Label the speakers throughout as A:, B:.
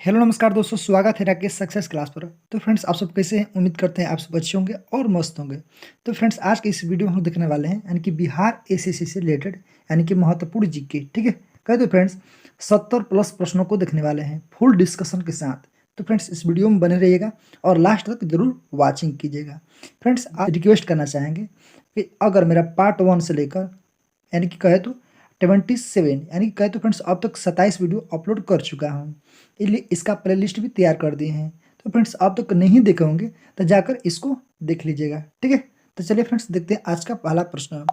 A: Hello नमस्कार दोस्तों, स्वागत है राकेश सक्सेस क्लास पर। तो फ्रेंड्स, आप सब कैसे हैं? उम्मीद करते हैं आप सब अच्छे होंगे और मस्त होंगे। तो फ्रेंड्स, आज के इस वीडियो में हम देखने वाले हैं यानी कि बिहार एसएससी से रिलेटेड यानी कि महत्वपूर्ण जीके। ठीक है, कहते तो फ्रेंड्स 70 प्लस प्रश्नों को देखने वाले हैं फुल डिस्कशन के साथ। तो फ्रेंड्स, इस वीडियो में बने रहिएगा और लास्ट तक जरूर वॉचिंग कीजिएगा। फ्रेंड्स, आप रिक्वेस्ट करना चाहेंगे कि अगर मेरा पार्ट 1 से लेकर यानी कि कहे तो 27 यानी कि कहे तो फ्रेंड्स अब तक 27 वीडियो अपलोड कर चुका हूँ, इसलिए इसका प्लेलिस्ट भी तैयार कर दिए हैं। तो फ्रेंड्स, आप तक नहीं देखे होंगे तो जाकर इसको देख लीजिएगा। ठीक है, तो चलिए फ्रेंड्स देखते हैं आज का पहला प्रश्न।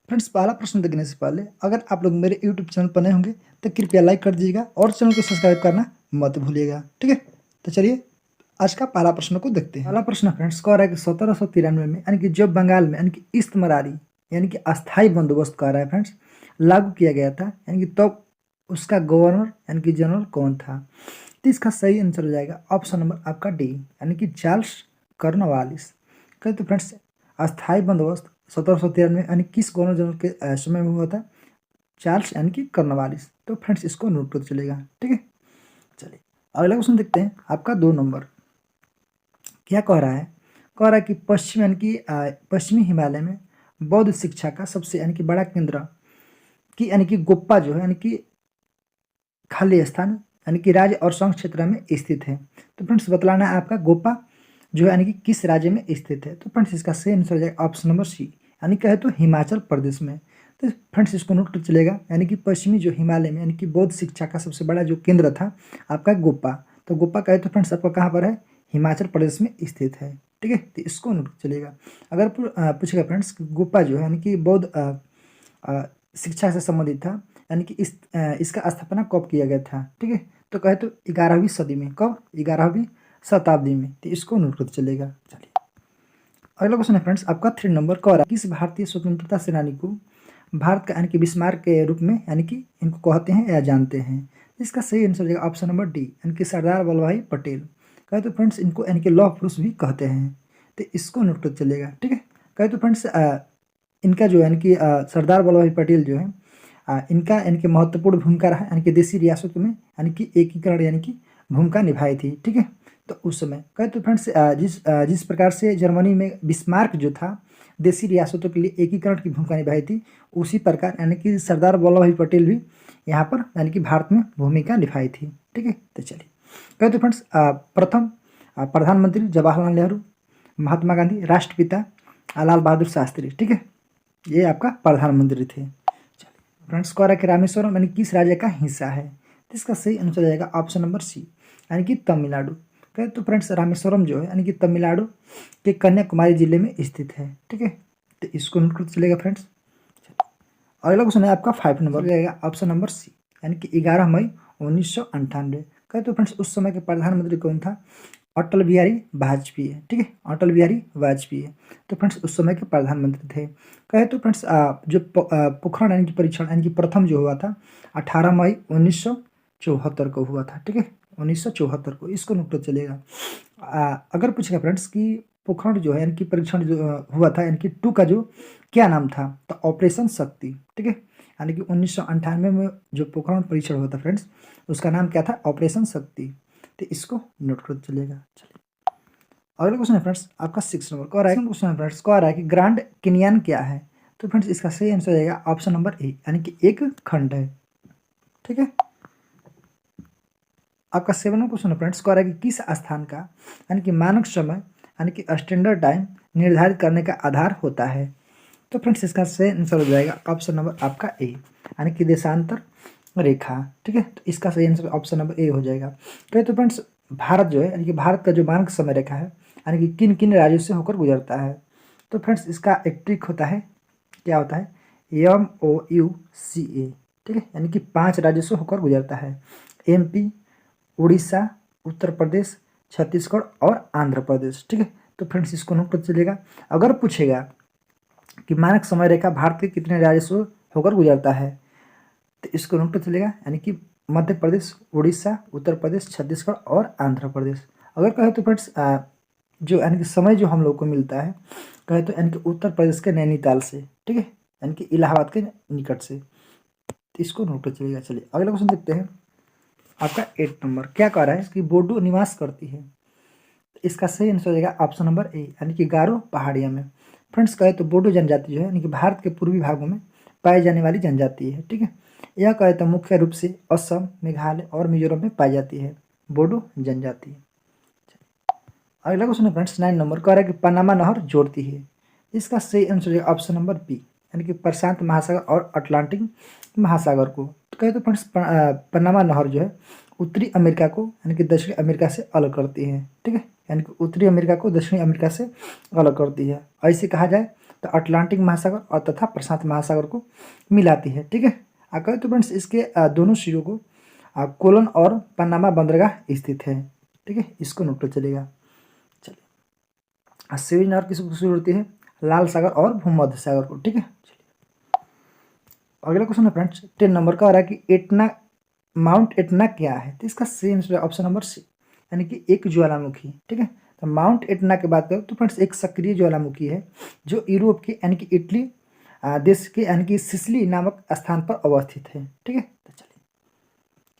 A: फ्रेंड्स, पहला प्रश्न देखने से पहले अगर आप लोग मेरे यूट्यूब चैनल पर नए होंगे तो कृपया लाइक कर दीजिएगा और चैनल को सब्सक्राइब करना मत भूलिएगा। ठीक है, तो चलिए आज का पहला प्रश्न को देखते हैं। पहला प्रश्न फ्रेंड्स कह रहा है कि 1793 में यानी कि जब बंगाल में यानी कि इस्तमरारी यानी कि अस्थाई बंदोबस्त कह रहा है फ्रेंड्स लागू किया गया था, यानी कि तब उसका गवर्नर यानी कि जनरल कौन था? तो इसका सही आंसर हो जाएगा ऑप्शन नंबर आपका डी, यानी कि चार्ल्स कॉर्नवालिस। कहते तो फ्रेंड्स अस्थाई बंदोबस्त 1793 यानी किस गवर्नर जनरल के समय में हुआ था? चार्ल्स यानी कि कॉर्नवालिस। तो फ्रेंड्स इसको नोट कर चलेगा। ठीक है, चलिए अगला क्वेश्चन देखते हैं। आपका 2 नंबर क्या कह रहा है? कह रहा है कि पश्चिम यानी कि पश्चिमी हिमालय में बौद्ध शिक्षा का सबसे यानी कि बड़ा केंद्र की यानी कि गोप्पा जो है यानी कि खाली स्थान यानी कि राज्य और संघ क्षेत्र में स्थित है। तो फ्रेंड्स बतलाना है आपका गोप्पा जो है यानी कि किस राज्य में स्थित है? तो फ्रेंड्स इसका सही आंसर हो जाएगा ऑप्शन नंबर सी, यानी कहे तो हिमाचल प्रदेश में। तो फ्रेंड्स इसको नोट कर चलेगा, यानी कि पश्चिमी जो हिमालय में यानी कि बौद्ध शिक्षा का सबसे बड़ा जो केंद्र था आपका गोप्पा। तो गोप्पा कहे तो फ्रेंड्स आपका कहाँ पर है? हिमाचल प्रदेश में स्थित है। ठीक है, तो इसको नोट कर चलेगा। अगर पूछेगा फ्रेंड्स गोप्पा जो है यानी कि बौद्ध शिक्षा से संबंधित था, यानी कि इसका स्थापना कब किया गया था? ठीक है, तो कहे तो 11वीं सदी में। कब? 11वीं शताब्दी में। तो इसको नोट कर चलेगा। चलिए अगला क्वेश्चन है फ्रेंड्स आपका 3 नंबर कह रहा है किस भारतीय स्वतंत्रता सेनानी को भारत का यानी कि बिस्मार्क के रूप में यानी कि इनको कहते हैं या जानते हैं? इसका सही आंसर हो जाएगा ऑप्शन नंबर डी, यानी कि सरदार वल्लभ भाई पटेल। कहे तो फ्रेंड्स इनको यानी कि लौह पुरुष भी कहते हैं। तो इसको नोट कर चलेगा। ठीक है, कहे तो फ्रेंड्स इनका जो यानी कि सरदार वल्लभ भाई पटेल जो है इनका यानी कि महत्वपूर्ण भूमिका रहा, यानी कि देशी रियासतों में यानी कि एकीकरण यानी कि भूमिका निभाई थी। ठीक है, तो उस समय कहे तो फ्रेंड्स जिस प्रकार से जर्मनी में बिस्मार्क जो था देशी रियासतों के लिए एकीकरण की भूमिका निभाई थी, उसी प्रकार यानी कि सरदार वल्लभ भाई पटेल भी यहाँ पर यानी कि भारत में भूमिका निभाई थी। ठीक है, तो चलिए कहे तो फ्रेंड्स प्रथम प्रधानमंत्री जवाहरलाल नेहरू, महात्मा गांधी, राष्ट्रपिता लाल बहादुर शास्त्री। ठीक है, ये आपका प्रधानमंत्री थे। फ्रेंड्स कह रहा है कि रामेश्वरम यानी किस राज्य का हिस्सा है? तो इसका सही आंसर जाएगा ऑप्शन नंबर सी, यानी कि तमिलनाडु। कहे तो फ्रेंड्स रामेश्वरम जो है यानी कि तमिलनाडु के कन्याकुमारी जिले में स्थित है। ठीक है, तो इसको नोट कर चलेगा फ्रेंड्स। अगला क्वेश्चन है आपका 5 नंबर जाएगा ऑप्शन नंबर सी, यानी कि 11 मई 1998। कहे तो फ्रेंड्स उस समय के प्रधानमंत्री कौन था? अटल बिहारी वाजपेयी है। ठीक है, अटल बिहारी वाजपेयी है। तो फ्रेंड्स उस समय के प्रधानमंत्री थे। कहे तो फ्रेंड्स जो पोखरण यानी कि परीक्षण यानी कि प्रथम जो हुआ था 18 मई 1974 को हुआ था। ठीक है, 1974 को। इसको नोट कर चलेगा। अगर पूछेगा फ्रेंड्स कि पोखरण जो है यानी कि परीक्षण जो हुआ था यानी कि 2 का जो क्या नाम था? तो ऑपरेशन शक्ति। ठीक है, यानी कि 1998 में जो पोखरण परीक्षण हुआ था फ्रेंड्स उसका नाम क्या था? ऑपरेशन शक्ति। तो इसको नोट कर चलेगा। चलिए अगला क्वेश्चन है फ्रेंड्स आपका 6 नंबर कह रहा है क्वेश्चन है फ्रेंड्स कह रहा है कि ग्रांड कैनियन क्या है? तो फ्रेंड्स इसका सही आंसर जाएगा ऑप्शन नंबर ए, यानी कि एक खंड है। ठीक है, आपका 7वां क्वेश्चन है फ्रेंड्स कह रहा है कि किस स्थान का यानी कि मानक समय यानी कि स्टैंडर्ड टाइम निर्धारित करने का आधार होता है? तो फ्रेंड्स इसका सही आंसर हो जाएगा ऑप्शन नंबर आपका ए, यानी कि देशांतर रेखा। ठीक है, तो इसका सही आंसर ऑप्शन नंबर ए हो जाएगा। तो फ्रेंड्स भारत जो है यानी कि भारत का जो मानक समय रेखा है यानी कि किन किन राज्यों से होकर गुजरता है? तो फ्रेंड्स इसका एक ट्रिक होता है, क्या होता है? MOUCA। ठीक है, यानी कि 5 राज्यों से होकर गुजरता है। MP, उड़ीसा, उत्तर प्रदेश, छत्तीसगढ़ और आंध्र प्रदेश। ठीक है, तो फ्रेंड्स इसको नोट कर चलेगा। अगर पूछेगा कि मानक समय रेखा भारत के कितने राज्यों से होकर गुजरता है? तो इसको नोट कर चलेगा, यानी कि मध्य प्रदेश, उड़ीसा, उत्तर प्रदेश, छत्तीसगढ़ और आंध्र प्रदेश। अगर कहे तो फ्रेंड्स जो यानी कि समय जो हम लोग को मिलता है कहे तो यानी कि उत्तर प्रदेश के नैनीताल से। ठीक है, यानी कि इलाहाबाद के निकट से। तो इसको नोट कर चलेगा। चलिए अगला क्वेश्चन देखते हैं। आपका 8 नंबर क्या कह रहा है कि बोडो निवास करती है। इसका सही आंसर हो जाएगा ऑप्शन नंबर ए यानी कि गारो पहाड़िया में। फ्रेंड्स कहे तो बोडो जनजाति जो है यानी कि भारत के पूर्वी भागों में पाई जाने वाली जनजाति है। ठीक है, यह कहे तो मुख्य रूप से असम, मेघालय और मिजोरम में पाई जाती है बोडो जनजाति। अगला क्वेश्चन है फ्रेंड्स 9 नंबर कह रहा है कि पनामा नहर जोड़ती है। इसका सही आंसर है ऑप्शन नंबर बी यानी कि प्रशांत महासागर और अटलांटिक महासागर को। तो कहे तो फ्रेंड्स पनामा नहर जो है उत्तरी अमेरिका को यानी कि दक्षिणी अमेरिका से अलग करती है। ठीक है, यानी कि उत्तरी अमेरिका को दक्षिणी अमेरिका से अलग करती है। ऐसे कहा जाए तो अटलांटिक महासागर और तथा प्रशांत महासागर को मिलाती है। ठीक है, कहे तो फ्रेंड्स इसके दोनों सिरों को कोलन और पनामा बंदरगाह स्थित है। ठीक है, इसको नोट कर चलेगा। चलिए, स्वीडन और किसको शुरू होती है, लाल सागर और भूमध्य सागर को। ठीक है, अगला क्वेश्चन है फ्रेंड्स 10 नंबर का आ रहा है कि एटना माउंट एटना क्या है। तो इसका सही आंसर है ऑप्शन नंबर सी यानी कि एक ज्वालामुखी। ठीक है, तो माउंट एटना की बात करें तो फ्रेंड्स एक सक्रिय ज्वालामुखी है जो यूरोप के यानी कि इटली देश के यानी कि सिसिली नामक स्थान पर अवस्थित है। ठीक है, तो चलिए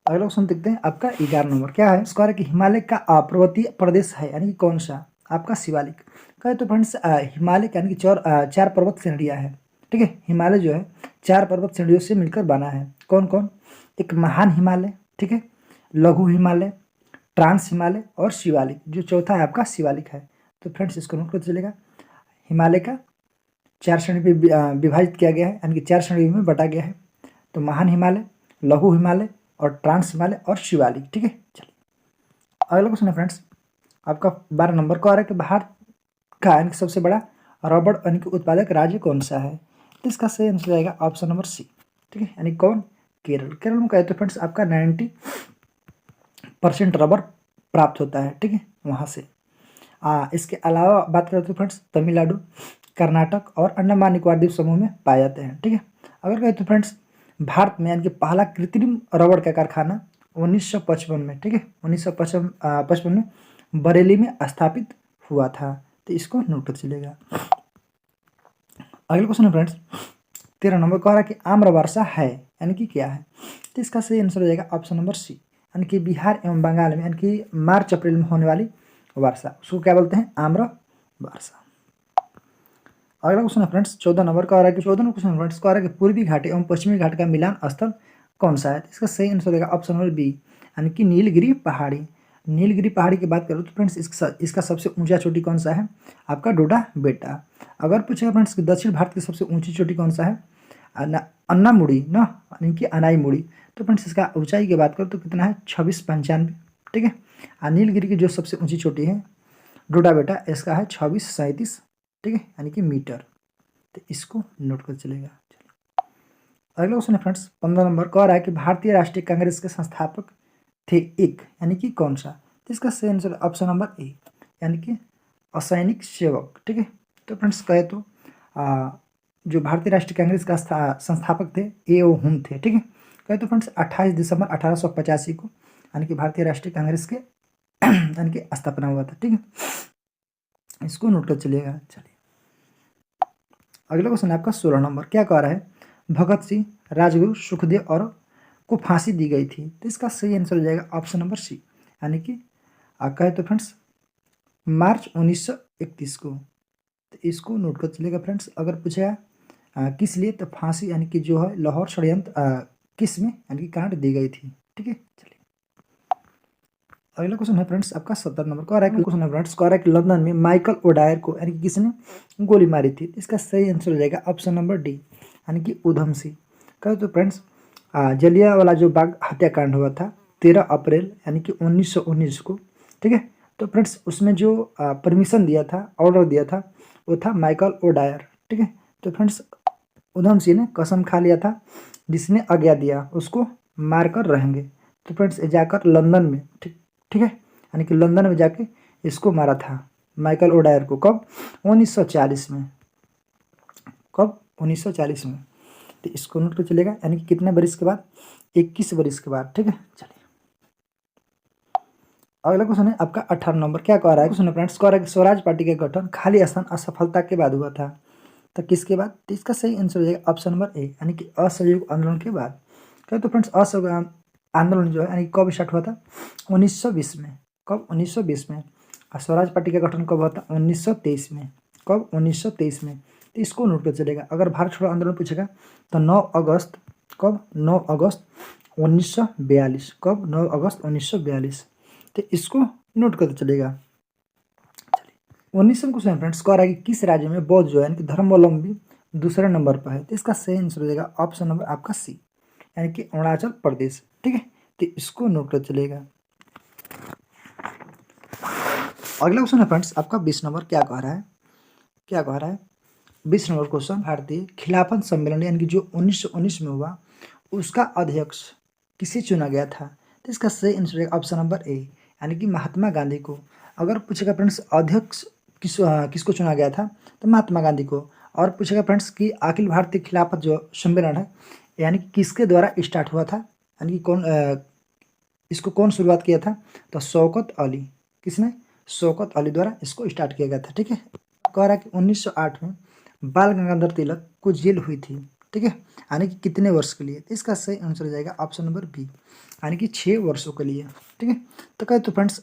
A: अगला क्वेश्चन देखते हैं आपका 11 नंबर क्या है। इसका कि हिमालय का पर्वतीय प्रदेश है यानी कि कौन सा, आपका शिवालिक। कहे तो फ्रेंड्स हिमालय यानी कि चार पर्वत श्रेणियाँ है। ठीक है, हिमालय जो है 4 पर्वत श्रेणियों से मिलकर बना है। कौन कौन, एक महान हिमालय, ठीक है, लघु हिमालय, ट्रांस हिमालय और शिवालिक। जो चौथा है आपका शिवालिक है। तो फ्रेंड्स इसको नोट कर चलेगा, हिमालय का 4 श्रेणी में विभाजित किया गया है यानी कि 4 श्रेणियों में बटा गया है। तो महान हिमालय, लघु हिमालय और ट्रांस हिमालय और शिवालिक। ठीक है, चलिए अगला क्वेश्चन है फ्रेंड्स आपका 12 नंबर का आ रहा है कि भारत का यानी कि सबसे बड़ा रबड़ यानी कि उत्पादक राज्य कौन सा है। तो इसका सही आंसर जाएगा ऑप्शन नंबर सी। ठीक है, यानी कौन, केरल। केरल में कहते हैं फ्रेंड्स आपका 90% रबर प्राप्त होता है। ठीक है, वहाँ से इसके अलावा बात करें तो फ्रेंड्स तमिलनाडु, कर्नाटक और अंडमान निकोबार द्वीप समूह में पाए जाते हैं। ठीक है, अगर कहें तो फ्रेंड्स भारत में यानी कि पहला कृत्रिम रबड़ का कारखाना 1955 में, ठीक है, 1955 में बरेली में स्थापित हुआ था। तो इसको नोट कर चलेगा। अगला क्वेश्चन है फ्रेंड्स 13 नंबर कह रहा है कि आम्र वर्षा है यानी कि क्या है। तो इसका सही आंसर हो जाएगा ऑप्शन नंबर सी यानी कि बिहार एवं बंगाल में यानी कि मार्च अप्रैल में होने वाली वर्षा, उसको क्या बोलते हैं, आम्र वर्षा। अगला क्वेश्चन है फ्रेंड्स 14 नंबर का आ रहा है कि 14 क्वेश्चन फ्रेंड्स का आ रहा है कि पूर्वी घाट एवं पश्चिमी घाट का मिलान स्थल कौन सा है। इसका सही आंसर रहेगा ऑप्शन नंबर बी यानी कि नीलगिरी पहाड़ी। नीलगिरी पहाड़ी की बात करूँ तो फ्रेंड्स इसका सबसे ऊंचा चोटी कौन सा है, आपका डोडा बेटा। अगर पूछेगा फ्रेंड्स कि दक्षिण भारत की सबसे ऊंची चोटी कौन सा है, अन्नामुड़ी ना यानी कि अनाईमुड़ी। तो फ्रेंड्स इसका ऊंचाई की बात करूँ तो कितना है 2695। ठीक है, और नीलगिरी की जो सबसे ऊंची चोटी है डोडा बेटा इसका है 2637। ठीक है, यानी कि मीटर। तो इसको नोट कर चलेगा। अगला क्वेश्चन है फ्रेंड्स 15 नंबर कह रहा है कि भारतीय राष्ट्रीय कांग्रेस के संस्थापक थे एक यानी कि कौन सा। तो इसका सही आंसर ऑप्शन नंबर ए यानी कि असैनिक सेवक। ठीक है, तो फ्रेंड्स कहे तो जो भारतीय राष्ट्रीय कांग्रेस का संस्थापक थे ए ओ हुम थे। ठीक है, कहे तो फ्रेंड्स 28 दिसंबर 1885 को यानी कि भारतीय राष्ट्रीय कांग्रेस के यानी कि स्थापना हुआ था। ठीक है, इसको नोट कर चलिएगा। चलिए अगला क्वेश्चन आपका 16 नंबर क्या कह रहा है, भगत सिंह, राजगुरु, सुखदेव और को फांसी दी गई थी। तो इसका सही आंसर हो जाएगा ऑप्शन नंबर सी यानी कि कहे तो फ्रेंड्स मार्च 1931 को। तो इसको नोट कर चलेगा फ्रेंड्स। अगर पूछेगा किस लिए, तो फांसी यानी कि जो है लाहौर षड्यंत्र किस में यानी कि कांड दी गई थी। ठीक है, चलिए अगला क्वेश्चन है फ्रेंड्स आपका 17 नंबर कह रहा है क्वेश्चन है फ्रेंड्स कह रहा है कि लंदन में माइकल ओडायर को यानी कि किसने गोली मारी थी। इसका सही आंसर हो जाएगा ऑप्शन नंबर डी यानी कि उधम सिंह। कहे तो फ्रेंड्स जलियांवाला जो बाग हत्याकांड हुआ था 13 अप्रैल यानी कि 1919 को। ठीक है, तो फ्रेंड्स उसमें जो परमिशन दिया था, ऑर्डर दिया था, वो था माइकल ओडायर। ठीक है, तो फ्रेंड्स उधम सिंह ने कसम खा लिया था, जिसने आज्ञा दिया उसको मार कर रहेंगे। तो फ्रेंड्स जाकर लंदन में, ठीक है, यानी कि लंदन में जाके इसको मारा था माइकल ओडायर को। कब, 1940 में। कब, 1940 में। तो इसको नोट कर चलेगा यानी कि कितने बरिस के बाद, 21 बरिस के बाद। ठीक है, चलिए अगला क्वेश्चन है आपका 18 नंबर क्या कह रहा है। क्वेश्चन फ्रेंड्स कह रहा है कि स्वराज पार्टी का गठन खाली स्थान असफलता के बाद हुआ था। तो किसके बाद, तो इसका सही आंसर हो जाएगा ऑप्शन नंबर ए यानी कि असहयोग आंदोलन के बाद। कहे तो फ्रेंड्स आंदोलन जो है यानी कब स्टार्ट हुआ था? 1920 में। कब? 1920 में। और स्वराज पार्टी का गठन कब हुआ था? 1923 में। कब? 1923 में। तो इसको नोट कर चलेगा। अगर भारत छोड़ो आंदोलन पूछेगा तो 9 अगस्त, कब? 9 अगस्त 1942। कब? 9 अगस्त 1942। तो इसको नोट करते चलेगा। 19 क्वेश्चन फ्रेंड्स कह रहा है कि किस राज्य में बौद्ध जो है यानी कि धर्मावलंबी दूसरे नंबर पर है? तो इसका सही आंसर हो जाएगा ऑप्शन नंबर आपका सी, यानी कि अरुणाचल प्रदेश। ठीक है, तो इसको नोट कर चलेगा। अगला क्वेश्चन है फ्रेंड्स आपका 20 नंबर। क्या कह रहा है? क्या कह रहा है? 20 नंबर क्वेश्चन, भारतीय खिलाफत सम्मेलन यानी कि जो 1919 में हुआ उसका अध्यक्ष किसे चुना गया था? तो इसका सही आंसर है ऑप्शन नंबर ए, यानी कि महात्मा गांधी को। अगर पूछेगा फ्रेंड्स अध्यक्ष किसको चुना गया था, तो महात्मा गांधी को। और पूछेगा फ्रेंड्स कि अखिल भारतीय खिलाफत जो सम्मेलन है यानी कि किसके द्वारा स्टार्ट हुआ था, यानी कि इसको कौन शुरुआत किया था? तो शौकत अली। किसने? शौकत अली द्वारा इसको स्टार्ट किया गया था। ठीक है, कह रहा है कि 1908 में बाल गंगाधर तिलक को जेल हुई थी। ठीक है, यानी कि कितने वर्ष के लिए? इसका सही आंसर हो जाएगा ऑप्शन नंबर बी, यानी कि 6 वर्षों के लिए। ठीक है, तो कहे तो फ्रेंड्स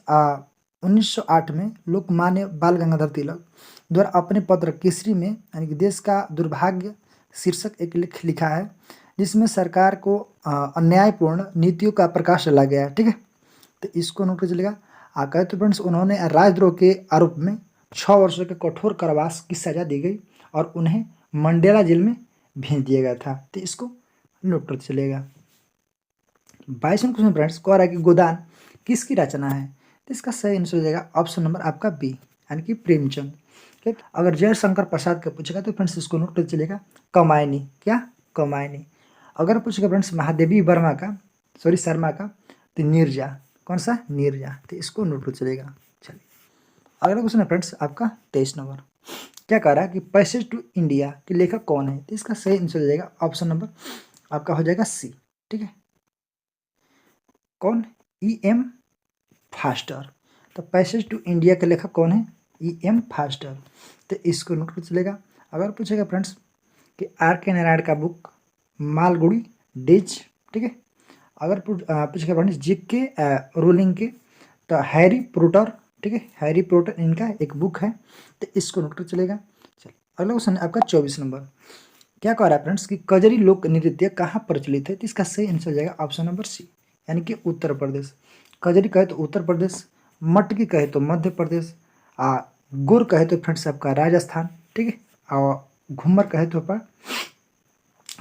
A: 1908 में लोकमान्य बाल गंगाधर तिलक द्वारा अपने पत्र केसरी में यानी कि देश का दुर्भाग्य शीर्षक एक लिखा है, जिसमें सरकार को अन्यायपूर्ण नीतियों का प्रकाश डाला गया है। ठीक है, तो इसको नोट कर चलेगा। कहे तो फ्रेंड्स उन्होंने राजद्रोह के आरोप में 6 वर्षों के कठोर कारावास की सजा दी गई और उन्हें मंडेला जेल में भेज दिया गया था। तो इसको नोट कर चलेगा। 22वां क्वेश्चन फ्रेंड्स कह रहा है कि गोदान किसकी रचना है? तो इसका सही आंसर हो जाएगा ऑप्शन नंबर आपका बी, यानी कि प्रेमचंद। ठीक, अगर जयशंकर प्रसाद का पूछेगा तो फ्रेंड्स इसको नोट कर चलेगा कमायनी। क्या? कमायनी। अगर पूछेगा फ्रेंड्स महादेवी वर्मा का, सॉरी शर्मा का, तो नीरजा। कौन सा? नीरजा। तो इसको नोट कर चलेगा। चलिए अगला क्वेश्चन है फ्रेंड्स आपका 23 नंबर। क्या कह रहा है कि पैसेज टू इंडिया के लेखक कौन है? तो इसका सही आंसर हो जाएगा ऑप्शन नंबर आपका हो जाएगा सी। ठीक है, कौन? E.M. फास्टर। तो पैसेज टू इंडिया के लेखक कौन है? E.M. फास्टर। तो इसको नोट कर चलेगा। अगर पूछेगा फ्रेंड्स कि R.K. नारायण का बुक मालगुड़ी डेज। ठीक है, अगर पूछेगा फ्रेंड्स J.K. रोलिंग के तो हैरी पॉटर। ठीक है, हैरी पॉटर इनका एक बुक है, तो इसको नोट कर चलेगा। चलिए अगला क्वेश्चन है आपका 24 नंबर। क्या कह रहा है फ्रेंड्स कि कजरी लोक नृत्य कहाँ प्रचलित है? तो इसका सही आंसर हो जाएगा ऑप्शन नंबर सी, यानी कि उत्तर प्रदेश। कजरी कहे तो उत्तर प्रदेश, मटकी कहे तो मध्य प्रदेश, गुर कहे तो फ्रेंड्स आपका राजस्थान। ठीक है, और घूमर कहे तो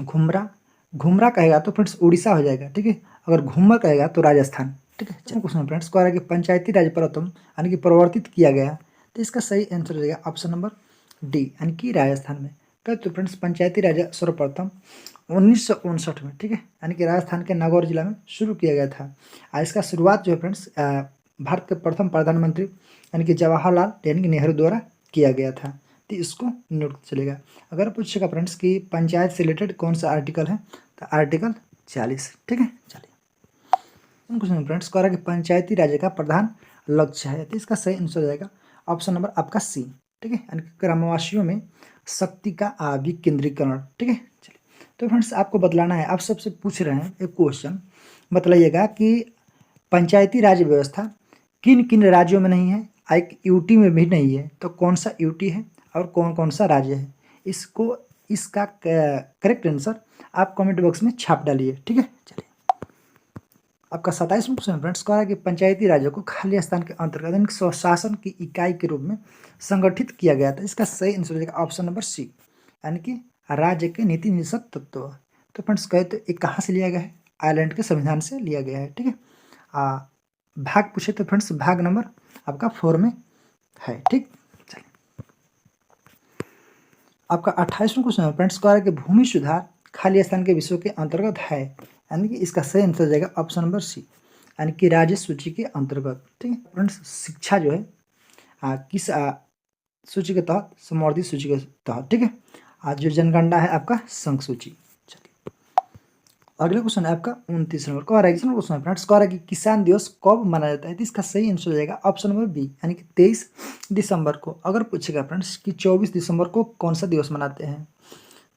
A: घुमरा, घुमरा कहेगा तो फ्रेंड्स उड़ीसा हो जाएगा। ठीक है, अगर घूमर कहेगा तो राजस्थान। ठीक है, चलो क्वेश्चन फ्रेंड्स कह रहा है कि पंचायती राज प्रथम यानी कि प्रवर्तित किया गया, तो इसका सही आंसर हो जाएगा ऑप्शन नंबर डी, यानी कि राजस्थान में। कहे तो फ्रेंड्स पंचायती राज सर्वप्रथम 1959 में। ठीक है, यानी कि राजस्थान के नागौर जिला में शुरू किया गया था। इसका शुरुआत जो है फ्रेंड्स भारत के प्रथम प्रधानमंत्री यानी कि जवाहरलाल यानी कि नेहरू द्वारा किया गया था। तो इसको नोट चलेगा। अगर पूछेगा फ्रेंड्स कि पंचायत से रिलेटेड कौन सा आर्टिकल है, तो आर्टिकल 40। ठीक है, चलिए क्वेश्चन फ्रेंड्स कह रहा है कि पंचायती राज का प्रधान लक्ष्य है, तो इसका सही आंसर हो जाएगा ऑप्शन नंबर आपका सी। ठीक है, यानी कि ग्रामवासियों में शक्ति का विकेंद्रीकरण। ठीक है, चलिए तो फ्रेंड्स आपको बतलाना है, आप सबसे पूछ रहे हैं एक क्वेश्चन, बतलाइएगा कि पंचायती राज व्यवस्था किन किन राज्यों में नहीं है, एक यूटी में भी नहीं है, तो कौन सा यूटी है और कौन कौन सा राज्य है? इसका करेक्ट आंसर आप कमेंट बॉक्स में छाप डालिए। ठीक है, चलिए आपका 27वां क्वेश्चन फ्रेंड्स कह रहा है कि पंचायती राज्यों को खाली स्थान के अंतर्गत यानी स्वशासन की इकाई के रूप में संगठित किया गया था। इसका सही आंसर हो जाएगा ऑप्शन नंबर सी, यानी कि राज्य के नीति निषेध तत्व। तो फ्रेंड्स कहे तो ये कहाँ से लिया गया है? आयरलैंड के संविधान से लिया गया है। ठीक है, भाग पूछे तो फ्रेंड्स भाग नंबर आपका 4 में है। ठीक, चलिए आपका 28वां क्वेश्चन फ्रेंड्स कह रहा है कि भूमि सुधार खाली स्थान के विषयों के अंतर्गत है, यानी कि इसका सही आंसर जाएगा ऑप्शन नंबर सी, यानी कि राज्य सूची के अंतर्गत। ठीक है फ्रेंड्स, शिक्षा जो है किस सूची के तहत? समवर्धित सूची के तहत। ठीक है, आज जो जनगणना है आपका संघ सूची। चलिए अगला क्वेश्चन है आपका 29 नंबर। कह रहा है क्वेश्चन फ्रेंड्स कह रहा है कि किसान दिवस कब मनाया जाता है? तो इसका सही आंसर हो जाएगा ऑप्शन नंबर बी, यानी कि 23 दिसंबर को। अगर पूछेगा फ्रेंड्स कि 24 दिसंबर को कौन सा दिवस मनाते हैं,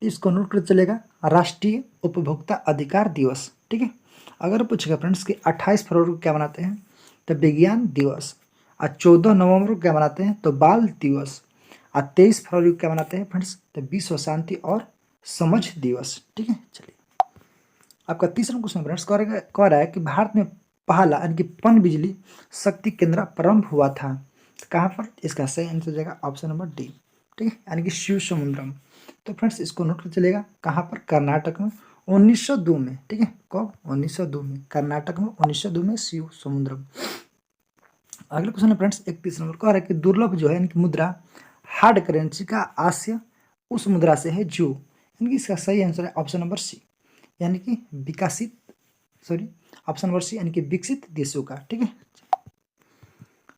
A: इसको नोट कर चलेगा राष्ट्रीय उपभोक्ता अधिकार दिवस। ठीक है, अगर पूछेगा फ्रेंड्स कि 28 फरवरी को क्या मनाते हैं, तो विज्ञान दिवस। और 14 नवंबर को क्या मनाते हैं, तो बाल दिवस। और 23 फरवरी को क्या मनाते हैं फ्रेंड्स, तो विश्व शांति और समझ दिवस। ठीक है, चलिए आपका तीसरा क्वेश्चन फ्रेंड्स कह रहा है कि भारत में पहला यानी कि पन बिजली शक्ति केंद्र प्रारंभ हुआ था, तो कहाँ पर? इसका सही आंसर हो जाएगा ऑप्शन नंबर डी। ठीक है, यानी कि शिव समुद्रम। तो फ्रेंड्स इसको नोट कर चलेगा, कहाँ पर? कर्नाटक में 1902 में। ठीक है, कब? 1902 में, कर्नाटक में 1902 में शिव समुद्रम। अगला क्वेश्चन है फ्रेंड्स 31 नंबर कह रहा है कि दुर्लभ जो है यानी कि मुद्रा हार्ड करेंसी का आशय उस मुद्रा से है जो, यानी कि इसका सही आंसर है ऑप्शन नंबर सी, यानी कि ऑप्शन नंबर सी यानी कि विकसित देशों का। ठीक है,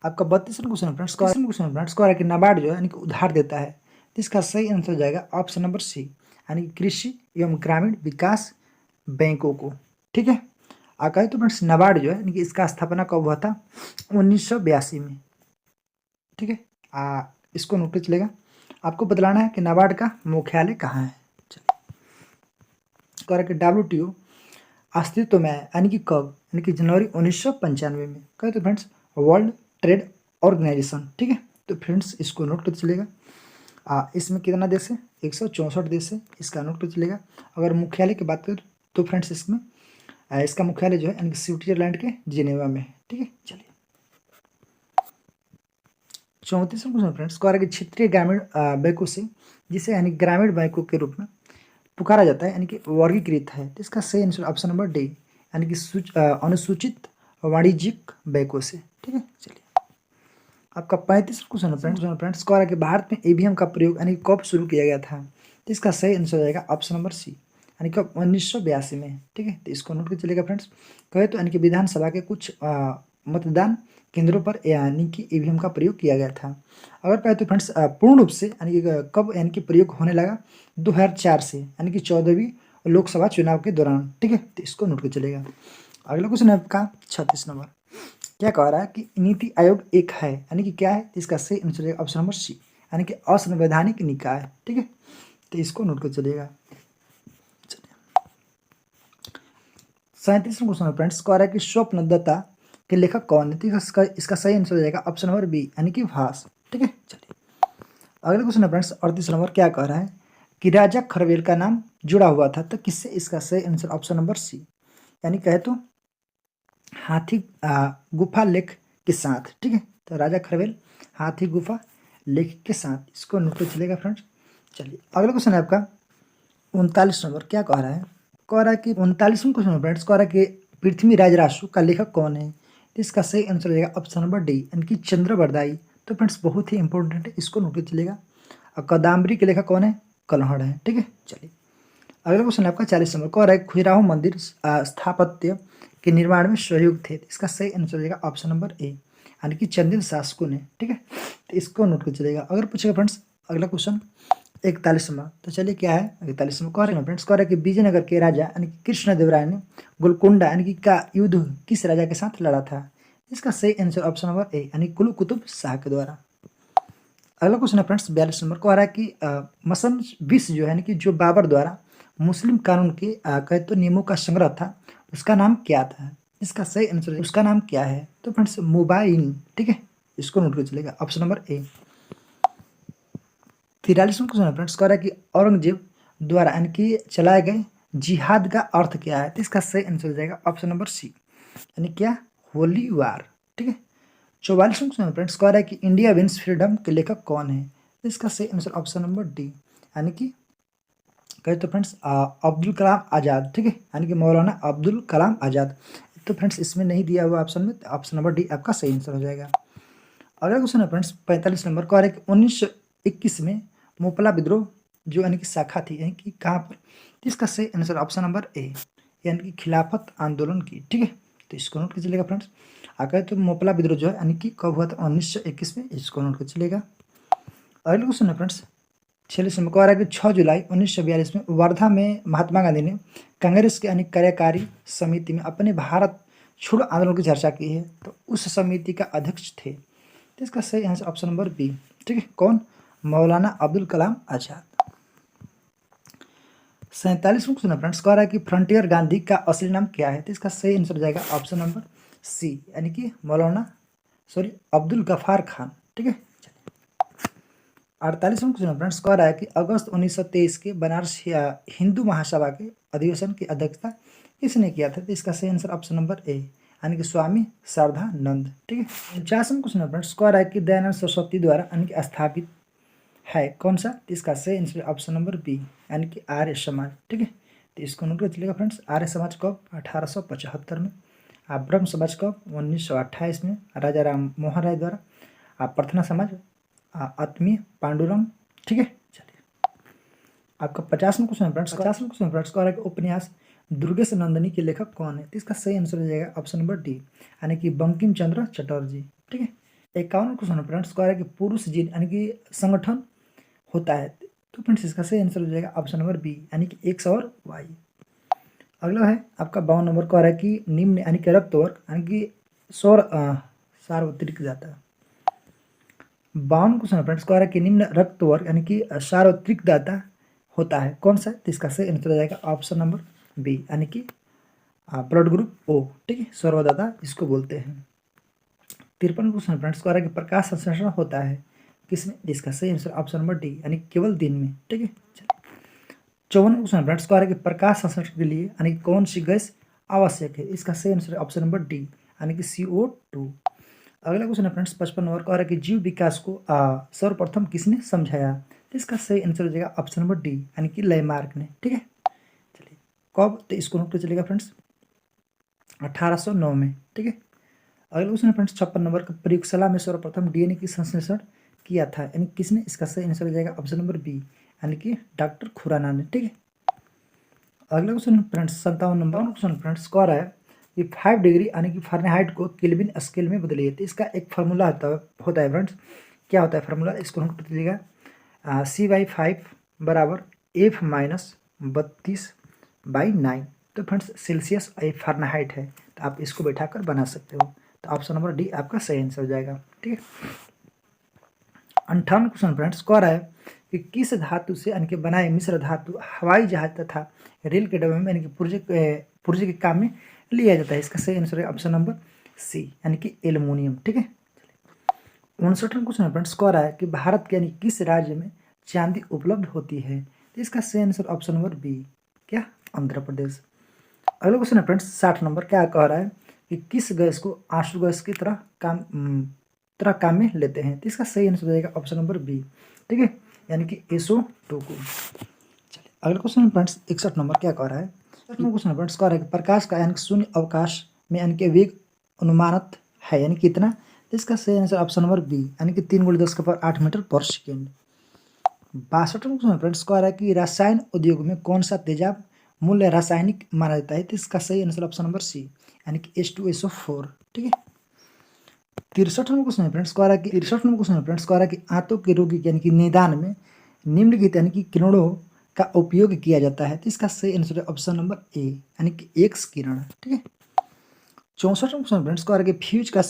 A: आपका 32वां क्वेश्चन फ्रेंड्स कह रहा है कि नाबार्ड जो है यानी कि उधार देता है, तो इसका सही आंसर हो जाएगा ऑप्शन नंबर सी, यानी कि कृषि एवं ग्रामीण विकास बैंकों को। ठीक है, कहे तो फ्रेंड्स नाबार्ड जो है यानी कि इसका स्थापना कब हुआ था? 1982 में। ठीक है, इसको नोट कर चलेगा। आपको बतलाना है कि नाबार्ड का मुख्यालय कहाँ है। चलिए, कह रहा है कि WTO अस्तित्व में आया यानी कि कब? यानी कि जनवरी 1995 में। कहे तो फ्रेंड्स वर्ल्ड ट्रेड ऑर्गेनाइजेशन। ठीक है, तो फ्रेंड्स इसको नोट कर चलेगा। इसमें कितना देश है? 164 देश है, इसका नोट कर चलेगा। अगर मुख्यालय की बात करें तो फ्रेंड्स इसमें इसका मुख्यालय जो है यानी कि स्विट्जरलैंड के जिनेवा में है। ठीक है, चलिए 34वां क्वेश्चन फ्रेंड्स कह रहा है कि क्षेत्रीय ग्रामीण बैंकों से जिसे यानी ग्रामीण बैंकों के रूप में पुकारा जाता है यानी कि वर्गीकृत है, तो इसका सही आंसर ऑप्शन नंबर डी, यानी कि अनुसूचित वाणिज्यिक बैंकों से। ठीक है, चलिए आपका 35वां क्वेश्चन फ्रेंड्स कह रहा है कि भारत में ईवीएम का प्रयोग यानी कि कब शुरू किया गया था, तो इसका सही आंसर हो जाएगा ऑप्शन नंबर सी, यानी कि 1982 में। ठीक है, तो इसको नोट कर चलेगा फ्रेंड्स। कहे तो यानी कि विधानसभा के कुछ मतदान केंद्रों पर यानी कि ईवीएम का प्रयोग किया गया था। अगर कहे तो फ्रेंड्स पूर्ण रूप से यानी कि कब यानी कि प्रयोग होने लगा? 2004 से, यानी कि 14वीं लोकसभा चुनाव के दौरान। ठीक है, तो इसको नोट कर चलेगा। अगला क्वेश्चन है आपका 36 नंबर, क्या कह रहा है कि नीति आयोग एक है यानी कि क्या है? तो इसका सही आंसर है ऑप्शन नंबर सी, यानी कि असंवैधानिक निकाय। ठीक है, तो इसको नोट कर चलिएगा। 37वां क्वेश्चन फ्रेंड्स कह रहा है कि स्वप्नदत्ता के लेखक कौन है? तो इसका सही आंसर हो जाएगा ऑप्शन नंबर बी, यानी कि भास। ठीक है, चलिए अगला क्वेश्चन है फ्रेंड्स 38 नंबर, क्या कह रहा है कि राजा खरवेल का नाम जुड़ा हुआ था, तो किससे? इसका सही आंसर ऑप्शन नंबर सी, यानी कहे तो हाथी गुफा लेख के साथ। ठीक है, तो राजा खरवेल हाथी गुफा लेख के साथ, इसको नोट कर चलेगा फ्रेंड्स। चलिए अगला क्वेश्चन है आपका 39 नंबर, क्या कह रहा है? कह रहा है कि 39वां क्वेश्चन फ्रेंड्स कह रहा है कि पृथ्वीराज रासु का लेखक कौन है? तो इसका सही आंसर हो जाएगा ऑप्शन नंबर डी, यानी कि चंद्रवरदाई। तो फ्रेंड्स बहुत ही इंपॉर्टेंट है, इसको नोट कर चलेगा। और कादम्बरी के लेखक कौन है? कल्हड़ है। ठीक है, चलिए अगला क्वेश्चन है आपका 40 नंबर, कह रहा है खजुराहो मंदिर स्थापत्य के निर्माण में सहयोग थे, तो इसका सही आंसर हो जाएगा ऑप्शन नंबर ए, यानी कि चंदेल शासकों ने। ठीक है, तो इसको नोट कर चलेगा। अगर पूछेगा फ्रेंड्स अगला क्वेश्चन 41 नंबर, तो चलिए क्या है 41 में कह रहे हैं फ्रेंड्स, कह रहे हैं कि विजयनगर के राजा यानी कि कृष्णदेवराय ने गोलकोंडा यानी कि का युद्ध किस राजा के साथ लड़ा था? इसका सही आंसर ऑप्शन नंबर ए, यानी कुली कुतुब शाह के द्वारा। अगला क्वेश्चन है फ्रेंड्स 42 नंबर, कह रहा है कि मसन विश्व जो है यानी कि जो बाबर द्वारा मुस्लिम कानून के कहे तो नियमों का संग्रह था, उसका नाम क्या था? इसका सही आंसर उसका नाम क्या है? तो फ्रेंड्स मुबाइन। ठीक है, इसको नोट कर चलेगा ऑप्शन नंबर ए। 43वां क्वेश्चन है फ्रेंड्स, कह रहा है कि औरंगजेब द्वारा यानी कि चलाए गए जिहाद का अर्थ क्या है? तो इसका सही आंसर हो जाएगा ऑप्शन नंबर सी, यानी क्या? होली वार। ठीक है, 44वां क्वेश्चन फ्रेंड्स कह रहा है कि इंडिया विंस फ्रीडम के लेखक कौन है? तो इसका सही आंसर ऑप्शन नंबर डी, यानी कि कहे तो फ्रेंड्स अब्दुल कलाम आज़ाद। ठीक है, यानी कि मौलाना अब्दुल कलाम आज़ाद। तो फ्रेंड्स इसमें नहीं दिया हुआ ऑप्शन में, ऑप्शन नंबर डी आपका सही आंसर हो जाएगा। अगला क्वेश्चन है फ्रेंड्स 45 नंबर, कह रहा है कि 1921 में मोपला विद्रोह जो यानी कि शाखा थी यानी कि कहाँ पर? तो इसका सही आंसर ऑप्शन नंबर ए, यानी कि खिलाफत आंदोलन की। ठीक है, तो इसको नोट कर चलेगा फ्रेंड्स। आकर तो मोपला विद्रोह जो है यानी कि कब हुआ था? 1921 में, इसको नोट कर चलेगा। अगला क्वेश्चन है फ्रेंड्स 46 नंबर, कह रहा है कि 6 जुलाई 1942 में वर्धा में महात्मा गांधी ने कांग्रेस के यानी कार्यकारी समिति में अपने भारत छोड़ो आंदोलन की चर्चा की है, तो उस समिति का अध्यक्ष थे, तो इसका सही आंसर ऑप्शन नंबर बी। ठीक है, कौन? मौलाना अब्दुल कलाम आज़ाद। 47वां क्वेश्चन है फ्रेंड्स, कह रहा है कि फ्रंटियर गांधी का असली नाम क्या है? तो इसका सही आंसर हो जाएगा ऑप्शन नंबर सी, यानी कि अब्दुल गफार खान। ठीक है। 48वां क्वेश्चन फ्रेंड्स, कह रहा है कि अगस्त 1923 के बनारस हिंदू महासभा के अधिवेशन की अध्यक्षता किसने किया था? तो इसका सही आंसर ऑप्शन नंबर ए, यानी कि स्वामी श्रद्धानंद। ठीक है। 49वां क्वेश्चन फ्रेंड्स, कह रहा है कि दयानंद सरस्वती द्वारा यानी कि स्थापित है कौन सा? तो इसका सही आंसर ऑप्शन नंबर बी, यानी कि आर्य समाज। ठीक है। तो इसको नोट कर चलिएगा फ्रेंड्स, आर्य समाज कब? 1875 में। ब्रह्म समाज कब? 1928 में, राजा राम मोहन राय द्वारा। प्रार्थना समाज आत्मीय पांडुरंग। ठीक है। चलिए आपका 50वां क्वेश्चन फ्रेंड्स, 50वां क्वेश्चन फ्रेंड्स कह रहा है कि उपन्यास दुर्गेश नंदिनी के लेखक कौन है? तो इसका सही आंसर हो जाएगा ऑप्शन नंबर डी, यानी कि बंकिम चंद्र चटर्जी। ठीक है। 51वां क्वेश्चन फ्रेंड्स कह रहा है कि पुरुष जीन यानी कि संगठन होता है, तो फ्रेंड्स इसका सही आंसर हो जाएगा ऑप्शन नंबर बी, यानी कि एक्स और वाई। अगला है आपका 52 नंबर कह रहा है कि निम्न यानी कि रक्त वर्ग यानी कि सौर सार्वत्रिक जाता है। 52 क्वेश्चन फ्रेंड्स कह रहा है कि निम्न रक्त वर्ग यानी कि सार्वत्रिक दाता होता है कौन सा? तो इसका सही आंसर हो जाएगा ऑप्शन नंबर बी, यानी कि ब्लड ग्रुप ओ। ठीक है। सर्वदाता इसको बोलते हैं। 53 क्वेश्चन फ्रेंड्स कह रहा है कि प्रकाश संश्लेषण होता है किसमें? इसका सही आंसर ऑप्शन नंबर डी, यानी केवल दिन में। ठीक है। 54 क्वेश्चन फ्रेंड्स कह रहा है कि प्रकाश संश्लेषण के लिए यानी कौन सी गैस आवश्यक है? इसका सही आंसर ऑप्शन नंबर डी, यानी कि CO2। अगला क्वेश्चन है फ्रेंड्स 55 नंबर कह रहा है कि जीव विकास को सर्वप्रथम किसने समझाया? तो इसका सही आंसर हो जाएगा ऑप्शन नंबर डी, यानी कि लैमार्क ने। ठीक है। चलिए कब? तो इसको नोट कर चलेगा फ्रेंड्स 1809 में। ठीक है। अगला क्वेश्चन है फ्रेंड्स 56 नंबर का, प्रयोगशाला में सर्वप्रथम DNA की संश्लेषण किया था यानी किसने? इसका सही आंसर हो जाएगा ऑप्शन नंबर बी, यानी कि डॉक्टर खुराना ने। ठीक है। अगला question friends 57 number question friends कह रहा है कि 5 डिग्री यानी कि फ़ारेनहाइट को केल्विन स्केल में बदलिए। तो इसका एक फार्मूला होता है फ्रेंड्स। क्या होता है फार्मूला? इसको नोट कर लीजिएगा, C/5 बराबर F माइनस 32/9। तो फ्रेंड्स सेल्सियस ये फ़ारेनहाइट है, तो आप इसको बैठाकर बना सकते हो। तो ऑप्शन नंबर डी आपका सही आंसर हो जाएगा। ठीक है। 58 क्वेश्चन फ्रेंड्स कह रहा है कि किस धातु से यानी कि बनाए मिश्र धातु हवाई जहाज तथा रेल के डब्बे में यानी कि पुर्जे के काम में लिया जाता है? इसका सही आंसर है ऑप्शन नंबर सी, यानी कि एल्युमिनियम। ठीक है। 59वां क्वेश्चन फ्रेंड्स कह रहा है कि भारत के यानी किस राज्य में चांदी उपलब्ध होती है? तो इसका सही आंसर ऑप्शन नंबर बी, क्या? आंध्र प्रदेश। अगला क्वेश्चन है फ्रेंड्स 60 नंबर, क्या कह रहा है कि किस गैस को आंसू गैस की तरह काम में लेते हैं? तो इसका सही आंसर हो जाएगा ऑप्शन नंबर बी। ठीक है। यानी कि SO2 को। चलिए अगला क्वेश्चन फ्रेंड्स 61 नंबर क्या कह रहा है? 61वां क्वेश्चन फ्रेंड्स कह रहा है कि प्रकाश का यानी कि शून्य अवकाश में यानी कि वेग अनुमानित है यानी कितना? तो इसका सही आंसर ऑप्शन नंबर बी, यानी कि 3 × 10⁸ मीटर पर सेकेंड। 62वां क्वेश्चन फ्रेंड्स कह रहा है कि रसायन उद्योग में कौन सा तेजाब मूल्य रासायनिक माना जाता है? तो इसका सही आंसर ऑप्शन नंबर सी, यानी कि H2SO4। ठीक है। 63वां क्वेश्चन फ्रेंड्स कह रहा है कि 63वां क्वेश्चन फ्रेंड्स कह रहा है कि आंतों के रोगी यानी कि निदान में निम्नलिखित यानी कि किरणों का उपयोग किया जाता है? तो इसका सही आंसर है ऑप्शन नंबर ए, यानी कि एक्स किरण। ठीक है। 64वां क्वेश्चन फ्रेंड्स कह रहा है कि फ्यूज का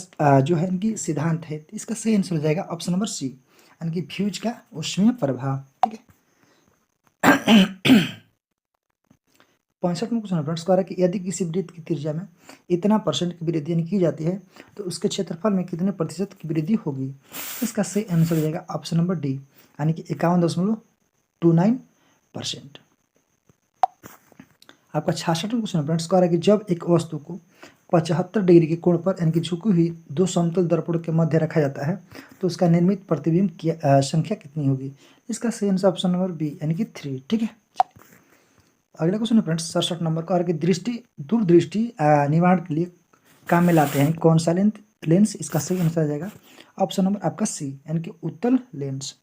A: जो है इनकी सिद्धांत है, तो इसका सही आंसर हो जाएगा ऑप्शन नंबर सी, यानी कि फ्यूज का ऊष्मीय प्रभाव। ठीक है। 65वां क्वेश्चन फ्रेंड्स कह रहा है कि यदि किसी वृत्त की त्रिज्या में इतना परसेंट की वृद्धि यानी की जाती है तो उसके क्षेत्रफल में कितने प्रतिशत की वृद्धि होगी? इसका सही आंसर हो जाएगा ऑप्शन नंबर डी, यानी कि 51.29%। आपका 66वां क्वेश्चन फ्रेंड्स कह रहा है कि जब एक वस्तु को 75 डिग्री के कोण पर यानी कि झुकी हुई दो समतल दर्पणों के मध्य रखा जाता है तो उसका निर्मित प्रतिबिंब की संख्या कितनी होगी? इसका सही आंसर ऑप्शन नंबर बी, यानी कि 3। ठीक है। अगला क्वेश्चन है फ्रेंड्स 67 नंबर का, कि दूरदृष्टि निवारण के लिए काम में लाते हैं कौन सा लेंस? इसका सही आंसर आ जाएगा ऑप्शन नंबर आपका सी, यानी कि उत्तल लेंस।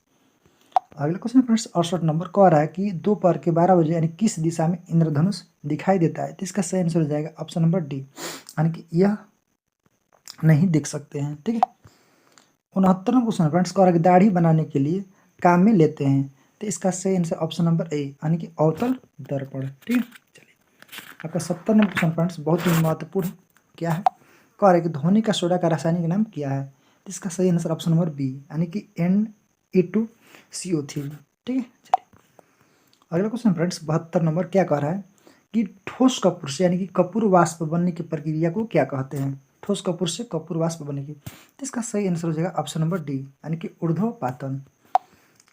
A: अगला क्वेश्चन फ्रेंड्स 68 नंबर कह रहा है कि दोपहर के 12 बजे यानी किस दिशा में इंद्रधनुष दिखाई देता है? तो इसका सही आंसर हो जाएगा ऑप्शन नंबर डी, यानी कि यह नहीं देख सकते हैं। ठीक है। 69वां क्वेश्चन फ्रेंड्स कह रहा है कि दाढ़ी बनाने के लिए काम में लेते हैं, तो इसका सही आंसर ऑप्शन नंबर ए, यानी कि अवतल दर्पण। ठीक है। चलिए आपका 70 नंबर क्वेश्चन फ्रेंड्स बहुत ही महत्वपूर्ण क्या है? कह रहा है कि ध्वनि का सोडा का रासायनिक नाम क्या है? तो इसका सही आंसर ऑप्शन नंबर बी, यानी कि Na2CO3। ठीक है। चलिए अगला क्वेश्चन फ्रेंड्स 72 नंबर क्या कह रहा है कि ठोस कपूर से यानी कि कपूर वाष्प बनने की प्रक्रिया को क्या कहते हैं? ठोस कपूर से कपूर वाष्प बनने की, तो इसका सही आंसर हो जाएगा ऑप्शन नंबर डी यानी कि ऊर्ध्वपातन।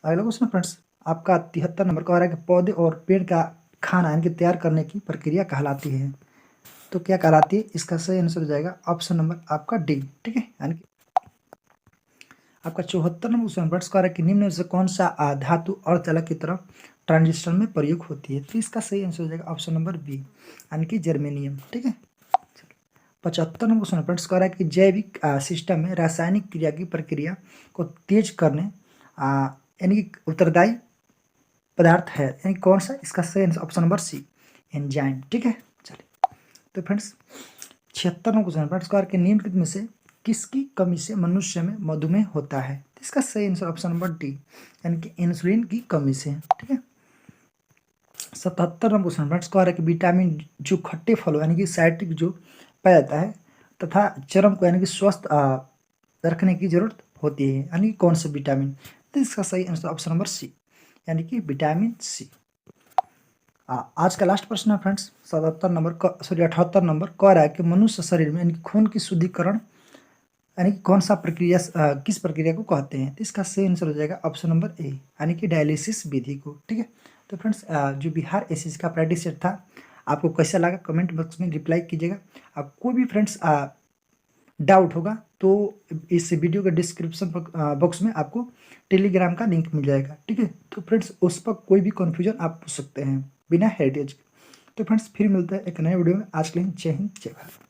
A: अगला क्वेश्चन फ्रेंड्स आपका 73 नंबर कह रहा है कि पौधे और पेड़ का खाना यानी कि तैयार करने की प्रक्रिया कहलाती है, तो क्या कहलाती है? इसका सही आंसर हो जाएगा ऑप्शन नंबर आपका डी। ठीक है, यानी कि आपका 74 नंबर क्वेश्चन फ्रेंड्स कह रहा है कि निम्न में से कौन सा धातु अर्धचालक की तरफ ट्रांजिस्टर में प्रयोग होती है, तो इसका सही आंसर हो जाएगा ऑप्शन नंबर बी यानी कि जर्मेनियम। ठीक है, 75 नंबर क्वेश्चन फ्रेंड्स कह रहा है कि जैविक सिस्टम में रासायनिक क्रिया की प्रक्रिया को तेज करने यानी कि उत्तरदायी पदार्थ है, यानी कौन सा? इसका सही answer option number C enzyme. ठीक है, चलिए तो फ्रेंड्स 76 नंबर क्वेश्चन फ्रेंड्स कह रहा है कि निम्नलिखित में से किसकी कमी से मनुष्य में मधुमेह होता है, तो इसका सही आंसर ऑप्शन नंबर डी यानी कि इंसुलिन की कमी से। ठीक है, 77 नंबर क्वेश्चन फ्रेंड्स कह रहा है कि विटामिन जो खट्टे फलों यानी कि साइट्रिक जो पाया जाता है तथा चर्म को यानी कि स्वस्थ रखने की जरूरत होती है, यानी कि कौन सा विटामिन? तो इसका सही आंसर ऑप्शन नंबर सी यानी कि विटामिन सी। आज का लास्ट प्रश्न है फ्रेंड्स 77 नंबर 78 नंबर कह रहा है कि मनुष्य शरीर में यानी कि खून की शुद्धिकरण यानी कि कौन सा प्रक्रिया किस प्रक्रिया को कहते हैं, तो इसका सही आंसर हो जाएगा ऑप्शन नंबर ए यानी कि डायलिसिस विधि को। ठीक है, तो फ्रेंड्स जो बिहार एसएससी का प्रैक्टिस सेट था आपको कैसा लगा कमेंट बॉक्स में रिप्लाई कीजिएगा। आप कोई भी फ्रेंड्स डाउट होगा तो इस वीडियो के डिस्क्रिप्शन बॉक्स में आपको टेलीग्राम का लिंक मिल जाएगा। ठीक है, तो फ्रेंड्स उस पर कोई भी कन्फ्यूजन आप पूछ सकते हैं बिना हेरिटेज के। तो फ्रेंड्स फिर मिलते हैं एक नए वीडियो में, आज के लिए जय हिंद जय भारत।